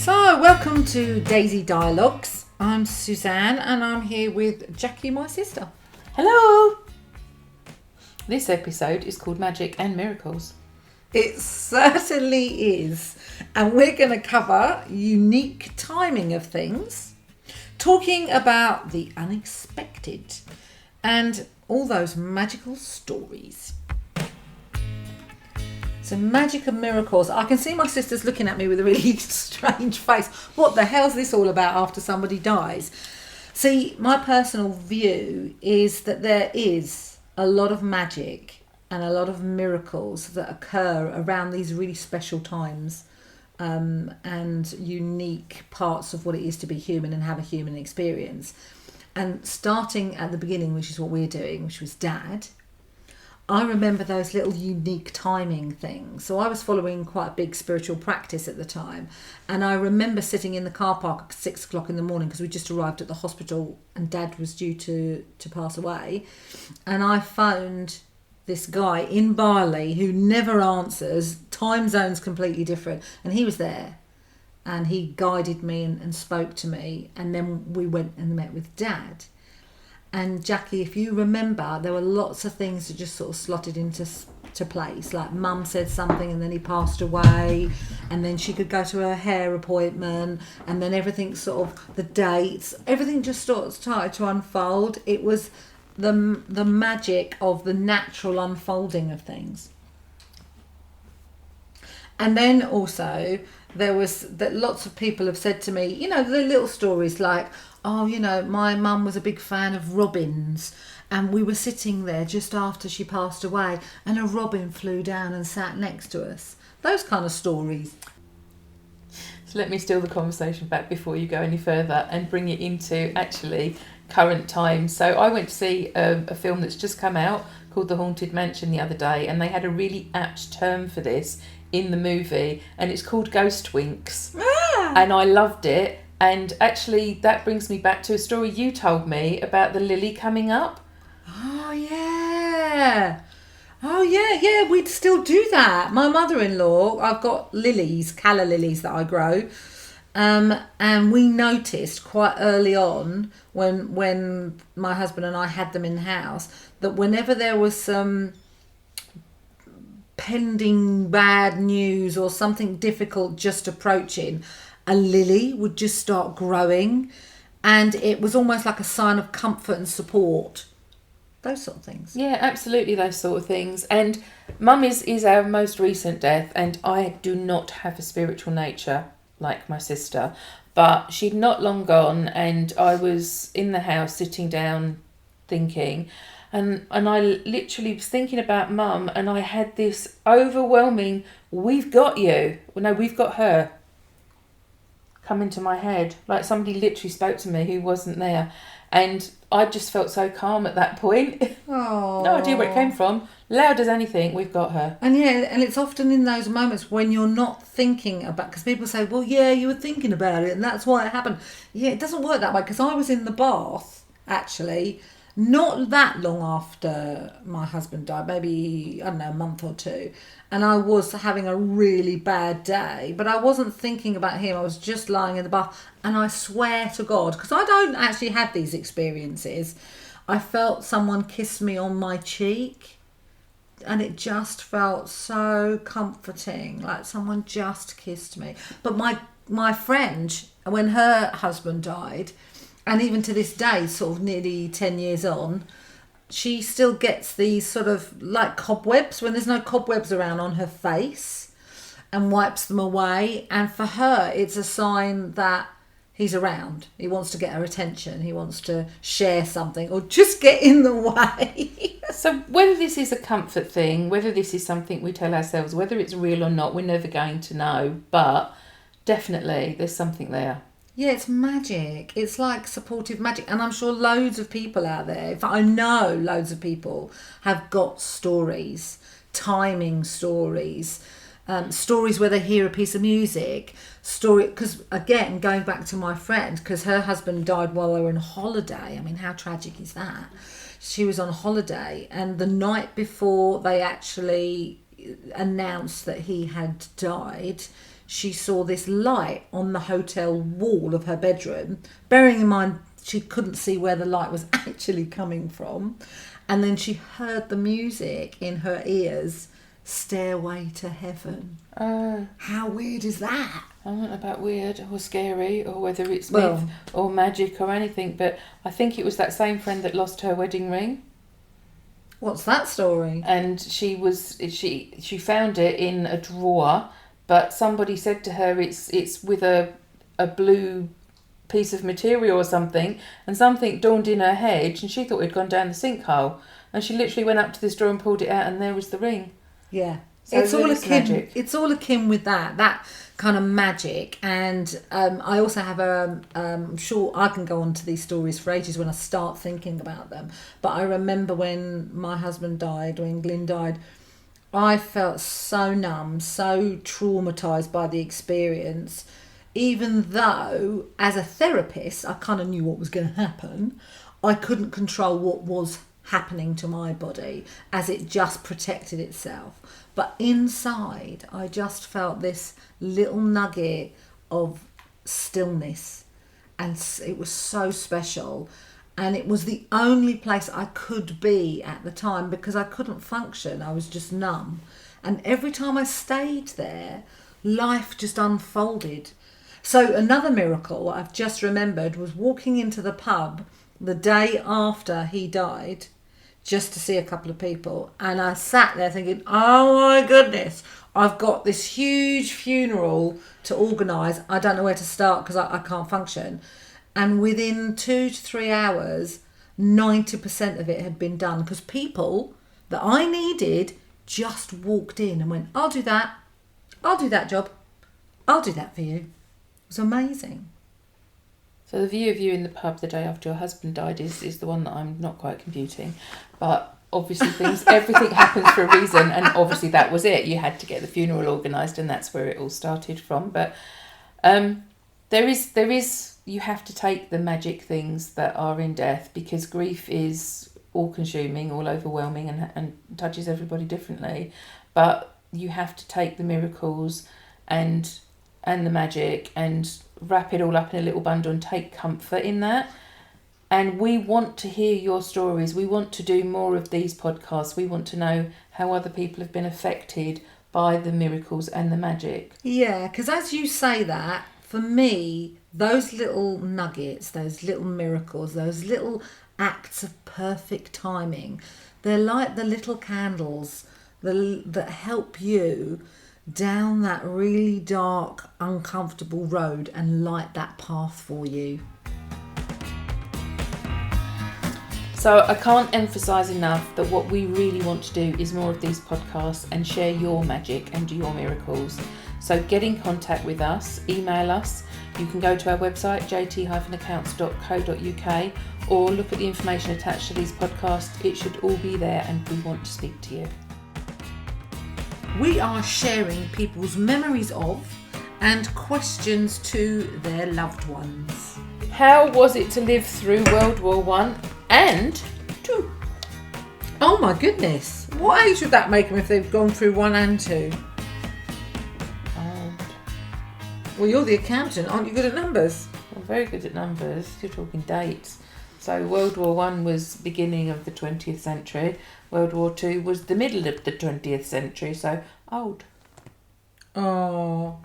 So, welcome to Daisy Dialogues. I'm Suzanne and I'm here with Jacqui, my sister. Hello! This episode is called Magic and Miracles. It certainly is. And we're going to cover unique timing of things, talking about the unexpected and all those magical stories. So magic and miracles. I can see my sister's looking at me with a really strange face. What the hell's this all about after somebody dies? See, my personal view is that there is a lot of magic and a lot of miracles that occur around these really special times and unique parts of what it is to be human and have a human experience. And starting at the beginning, which is what we're doing, which was Dad, I remember those little unique timing things. So I was following quite a big spiritual practice at the time. And I remember sitting in the car park at 6 o'clock in the morning because we just arrived at the hospital and Dad was due to pass away. And I phoned this guy in Bali who never answers, time zone's completely different. And he was there and he guided me and spoke to me. And then we went and met with Dad. And Jacqui, if you remember, there were lots of things that just sort of slotted into place. Like Mum said something and then he passed away. And then she could go to her hair appointment. And then everything sort of, the dates, everything just sort of started to unfold. It was the magic of the natural unfolding of things. And then also there was that lots of people have said to me, you know, the little stories like, oh, you know, my mum was a big fan of robins and we were sitting there just after she passed away and a robin flew down and sat next to us. Those kind of stories. So let me steal the conversation back before you go any further and bring it into actually current times. So I went to see a film that's just come out called The Haunted Mansion the other day, and they had a really apt term for this in the movie, and it's called Ghost Winks. And I loved it. And actually, that brings me back to a story you told me about the lily coming up. Oh, yeah. Yeah, we'd still do that. My mother-in-law, I've got lilies, calla lilies that I grow. And we noticed quite early on when my husband and I had them in the house that whenever there was some pending bad news or something difficult just approaching, a lily would just start growing, and it was almost like a sign of comfort and support. Those sort of things. Yeah, absolutely, those sort of things. And Mum is our most recent death, and I do not have a spiritual nature like my sister, but she'd not long gone, and I was in the house sitting down thinking, and I literally was thinking about Mum, and I had this overwhelming, we've got you. Well, no, we've got her. Come into my head, like somebody literally spoke to me who wasn't there, and I just felt so calm at that point. Oh, no idea where it came from. Loud as anything, we've got her. And yeah, and it's often in those moments when you're not thinking about, because people say, well, yeah, you were thinking about it and that's why it happened. Yeah, it doesn't work that way, because I was in the bath actually not that long after my husband died, maybe, I don't know, a month or two. And I was having a really bad day, but I wasn't thinking about him. I was just lying in the bath. And I swear to God, because I don't actually have these experiences, I felt someone kiss me on my cheek. And it just felt so comforting, like someone just kissed me. But my friend, when her husband died, and even to this day, sort of nearly 10 years on, she still gets these sort of like cobwebs when there's no cobwebs around on her face, and wipes them away. And for her, it's a sign that he's around. He wants to get her attention. He wants to share something or just get in the way. So whether this is a comfort thing, whether this is something we tell ourselves, whether it's real or not, we're never going to know. But definitely there's something there. Yeah, it's magic. It's like supportive magic. And I'm sure loads of people out there, if I know loads of people, have got stories, timing stories, stories where they hear a piece of music, because again, going back to my friend, because her husband died while they were on holiday. I mean, how tragic is that? She was on holiday, and the night before they actually announced that he had died, she saw this light on the hotel wall of her bedroom, bearing in mind she couldn't see where the light was actually coming from. And then she heard the music in her ears, Stairway to Heaven. Oh. How weird is that? I don't know about weird or scary or whether it's myth or magic or anything, but I think it was that same friend that lost her wedding ring. What's that story? And she found it in a drawer, but somebody said to her it's with a blue piece of material or something, and something dawned in her head and she thought it had gone down the sinkhole, and she literally went up to this drawer and pulled it out, and there was the ring. Yeah. So it's all it's akin. magic. It's all akin with that kind of magic, and I also have I'm sure I can go on to these stories for ages when I start thinking about them. But I remember when my husband died, when Glyn died, I felt so numb, so traumatized by the experience. Even though, as a therapist, I kind of knew what was going to happen, I couldn't control what was happening to my body, as it just protected itself. But inside, I just felt this little nugget of stillness, and it was so special. And it was the only place I could be at the time, because I couldn't function. I was just numb. And every time I stayed there, life just unfolded. So another miracle I've just remembered was walking into the pub the day after he died, just to see a couple of people. And I sat there thinking, oh my goodness, I've got this huge funeral to organise. I don't know where to start because I can't function. And within 2 to 3 hours, 90% of it had been done, because people that I needed just walked in and went, I'll do that. I'll do that job. I'll do that for you. It was amazing. So the view of you in the pub the day after your husband died is the one that I'm not quite computing. But obviously everything happens for a reason, and obviously that was it. You had to get the funeral organised, and that's where it all started from. But there is you have to take the magic things that are in death, because grief is all-consuming, all overwhelming, and touches everybody differently. But you have to take the miracles and the magic and wrap it all up in a little bundle and take comfort in that. And we want to hear your stories. We want to do more of these podcasts. We want to know how other people have been affected by the miracles and the magic. Yeah, because as you say that, for me, those little nuggets, those little miracles, those little acts of perfect timing, they're like the little candles that help you down that really dark, uncomfortable road and light that path for you. So I can't emphasise enough that what we really want to do is more of these podcasts and share your magic and your miracles. So get in contact with us, email us. You can go to our website, jt-accounts.co.uk, or look at the information attached to these podcasts. It should all be there, and we want to speak to you. We are sharing people's memories of and questions to their loved ones. How was it to live through World War I and II? Oh my goodness. What age would that make them if they've gone through 1 and 2? Well, you're the accountant. Aren't you good at numbers? I'm very good at numbers. You're talking dates. So World War I was beginning of the 20th century. World War II was the middle of the 20th century. So old. Oh.